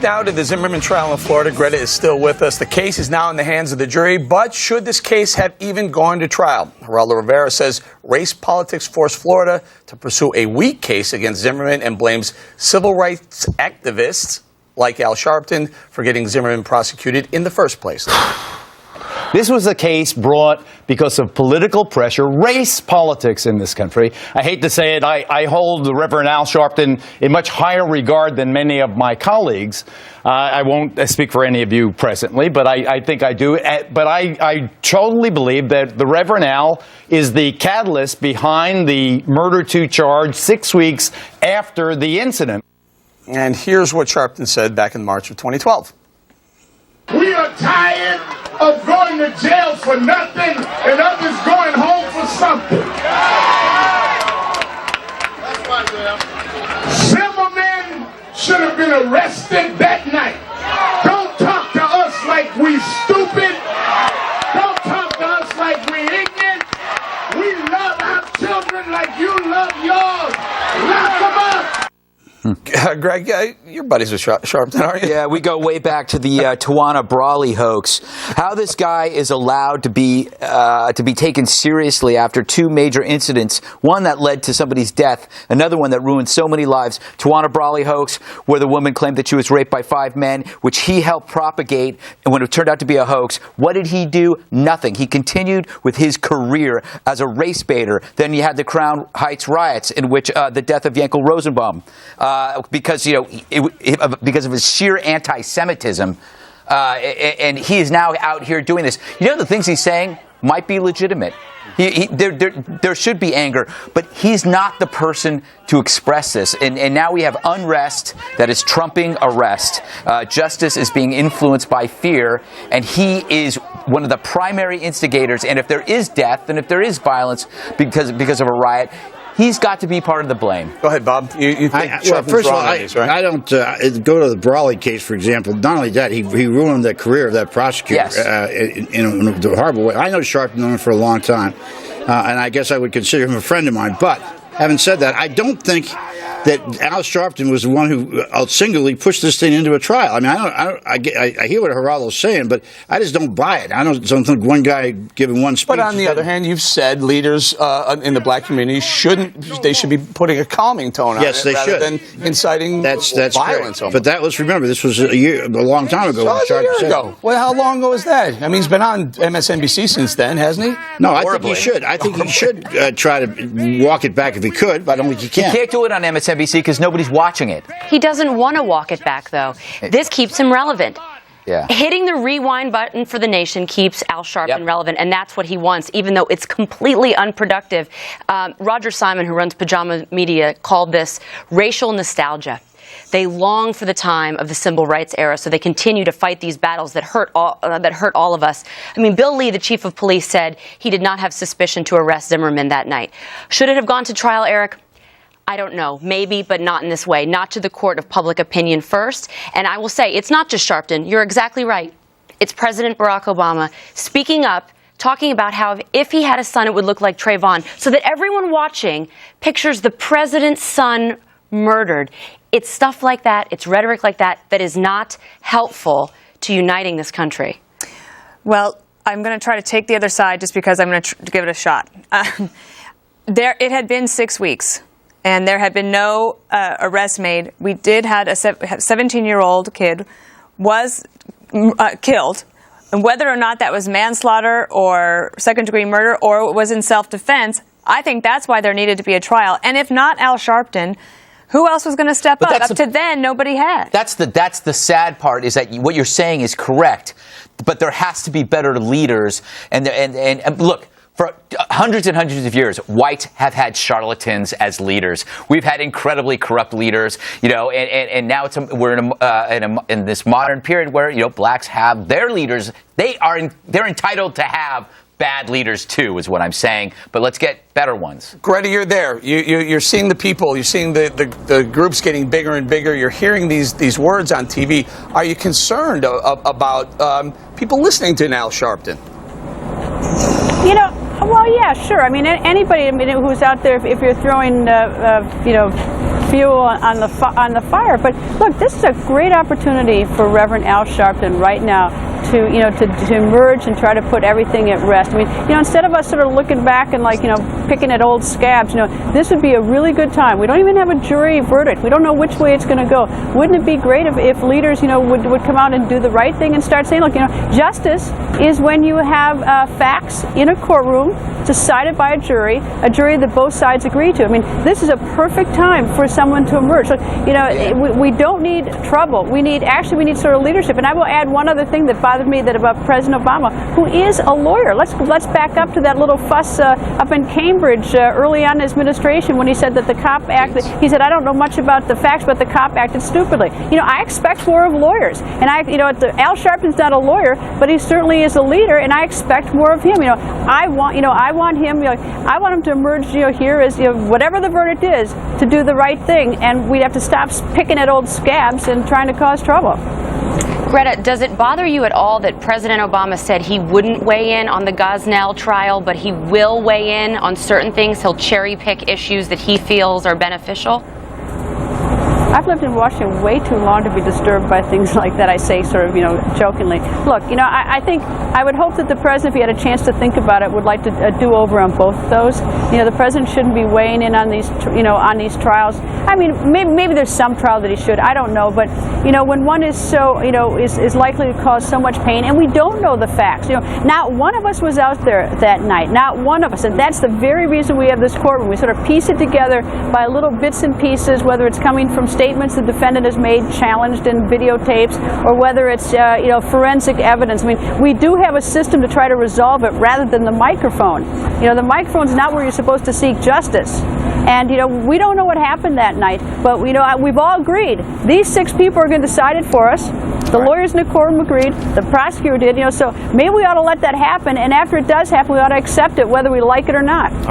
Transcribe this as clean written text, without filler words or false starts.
now to the Zimmerman trial in Florida. Greta is still with us. The case is now in the hands of the jury, but should this case have even gone to trial? Geraldo Rivera says race politics forced Florida to pursue a weak case against Zimmerman and blames civil rights activists like Al Sharpton for getting Zimmerman prosecuted in the first place. This was a case brought because of political pressure, race politics in this country. I hate to say it, I hold the Reverend Al Sharpton in much higher regard than many of my colleagues. I won't speak for any of you presently, but I think I do. But I totally believe that the Reverend Al is the catalyst behind the murder-2 charge 6 weeks after the incident. And here's what Sharpton said back in March of 2012. We are tired of going to jail for nothing and others going home for something. Zimmerman should have been arrested that night. Don't talk to us like we stupid. Don't talk to us like we ignorant. We love our children like you love yours. Lock them up. Greg, you're buddies with Sharpton, aren't you? Yeah, we go way back to the Tawana Brawley hoax. How this guy is allowed to be taken seriously after 2 major incidents, one that led to somebody's death, another one that ruined so many lives. Tawana Brawley hoax, where the woman claimed that she was raped by 5 men, which he helped propagate, and when it turned out to be a hoax, what did he do? Nothing. He continued with his career as a race baiter. Then you had the Crown Heights riots, in which the death of Yankel Rosenbaum. Because because of his sheer anti-Semitism, and he is now out here doing this. The things he's saying might be legitimate. There should be anger, but he's not the person to express this. And now we have unrest that is trumping arrest. Justice is being influenced by fear, and he is one of the primary instigators. And if there is death, and if there is violence because of a riot, he's got to be part of the blame. Go ahead, Bob. You think Sharpton's first of all, wrong on these, right? I don't go to the Brawley case, for example. Not only that, he ruined the career of that prosecutor in a horrible way. I know Sharpton known him for a long time, and I guess I would consider him a friend of mine. But having said that, I don't think that Al Sharpton was the one who singularly pushed this thing into a trial. I mean, I hear what Geraldo's saying, but I just don't buy it. I don't think one guy giving one speech. But on the other hand, you've said leaders in the black community should be putting a calming tone on yes, it they rather should. than inciting that's violence. But that was, remember, this was a long time ago. So a year ago. Well, how long ago was that? I mean, he's been on MSNBC since then, hasn't he? No, I think he should. I think he should try to walk it back if he could, but I don't think he can. He can't do it on MSNBC because nobody's watching it. He doesn't want to walk it back, though. This keeps him relevant. Yeah. Hitting the rewind button for the nation keeps Al Sharpton relevant, and that's what he wants, even though it's completely unproductive. Roger Simon, who runs Pajama Media, called this racial nostalgia. They long for the time of the civil rights era, so they continue to fight these battles that hurt all of us. I mean, Bill Lee, the chief of police, said he did not have suspicion to arrest Zimmerman that night. Should it have gone to trial, Eric? I don't know. Maybe, but not in this way. Not to the court of public opinion first. And I will say, it's not just Sharpton. You're exactly right. It's President Barack Obama speaking up, talking about how if he had a son, it would look like Trayvon, so that everyone watching pictures the president's son murdered. It's stuff like that, it's rhetoric like that, that is not helpful to uniting this country. Well, I'm going to try to take the other side just because I'm going to give it a shot. It had been 6 weeks. And there had been no arrest made. We did had a 17-year-old kid was killed. And whether or not that was manslaughter or second-degree murder or it was in self-defense, I think that's why there needed to be a trial. And if not Al Sharpton, who else was going to step up? Up to then, nobody had. That's the sad part, is that what you're saying is correct. But there has to be better leaders. And look, for hundreds and hundreds of years, whites have had charlatans as leaders. We've had incredibly corrupt leaders, and now we're in this modern period where blacks have their leaders. They're entitled to have bad leaders too, is what I'm saying. But let's get better ones. Greta, you're there. You're seeing the people. You're seeing the groups getting bigger and bigger. You're hearing these words on TV. Are you concerned about people listening to Al Sharpton? Well, yeah, sure. I mean, anybody who's out there, if you're throwing, fuel on the fire. But look, this is a great opportunity for Reverend Al Sharpton right now to emerge and try to put everything at rest. I mean, instead of us sort of looking back and picking at old scabs, this would be a really good time. We don't even have a jury verdict. We don't know which way it's going to go. Wouldn't it be great if leaders, would come out and do the right thing and start saying, look, justice is when you have facts in a courtroom decided by a jury that both sides agree to. I mean, this is a perfect time for someone to emerge. So, we don't need trouble. We need sort of leadership. And I will add one other thing that bothered me about President Obama, who is a lawyer. Let's back up to that little fuss up in Cambridge early on in his administration when he said that the COP Act, he said, I don't know much about the facts, but the COP acted stupidly. I expect more of lawyers. And Al Sharpton's not a lawyer, but he certainly is a leader, and I expect more of him. I want him to emerge here as whatever the verdict is, to do the right thing, and we'd have to stop picking at old scabs and trying to cause trouble. Greta, does it bother you at all that President Obama said he wouldn't weigh in on the Gosnell trial, but he will weigh in on certain things? He'll cherry pick issues that he feels are beneficial? I've lived in Washington way too long to be disturbed by things like that. I say sort of, jokingly. Look, I think I would hope that the president, if he had a chance to think about it, would like to do over on both of those. The president shouldn't be weighing in on these, on these trials. I mean, maybe there's some trial that he should. I don't know, but when one is so, is likely to cause so much pain, and we don't know the facts. Not one of us was out there that night. Not one of us, and that's the very reason we have this courtroom. We sort of piece it together by little bits and pieces, whether it's coming from statements the defendant has made, challenged in videotapes, or whether it's forensic evidence. I mean, we do have a system to try to resolve it rather than the microphone. The microphone's not where you're supposed to seek justice. And we don't know what happened that night, but we've all agreed these 6 people are going to decide it for us. The lawyers in the courtroom agreed. The prosecutor did. So maybe we ought to let that happen. And after it does happen, we ought to accept it, whether we like it or not.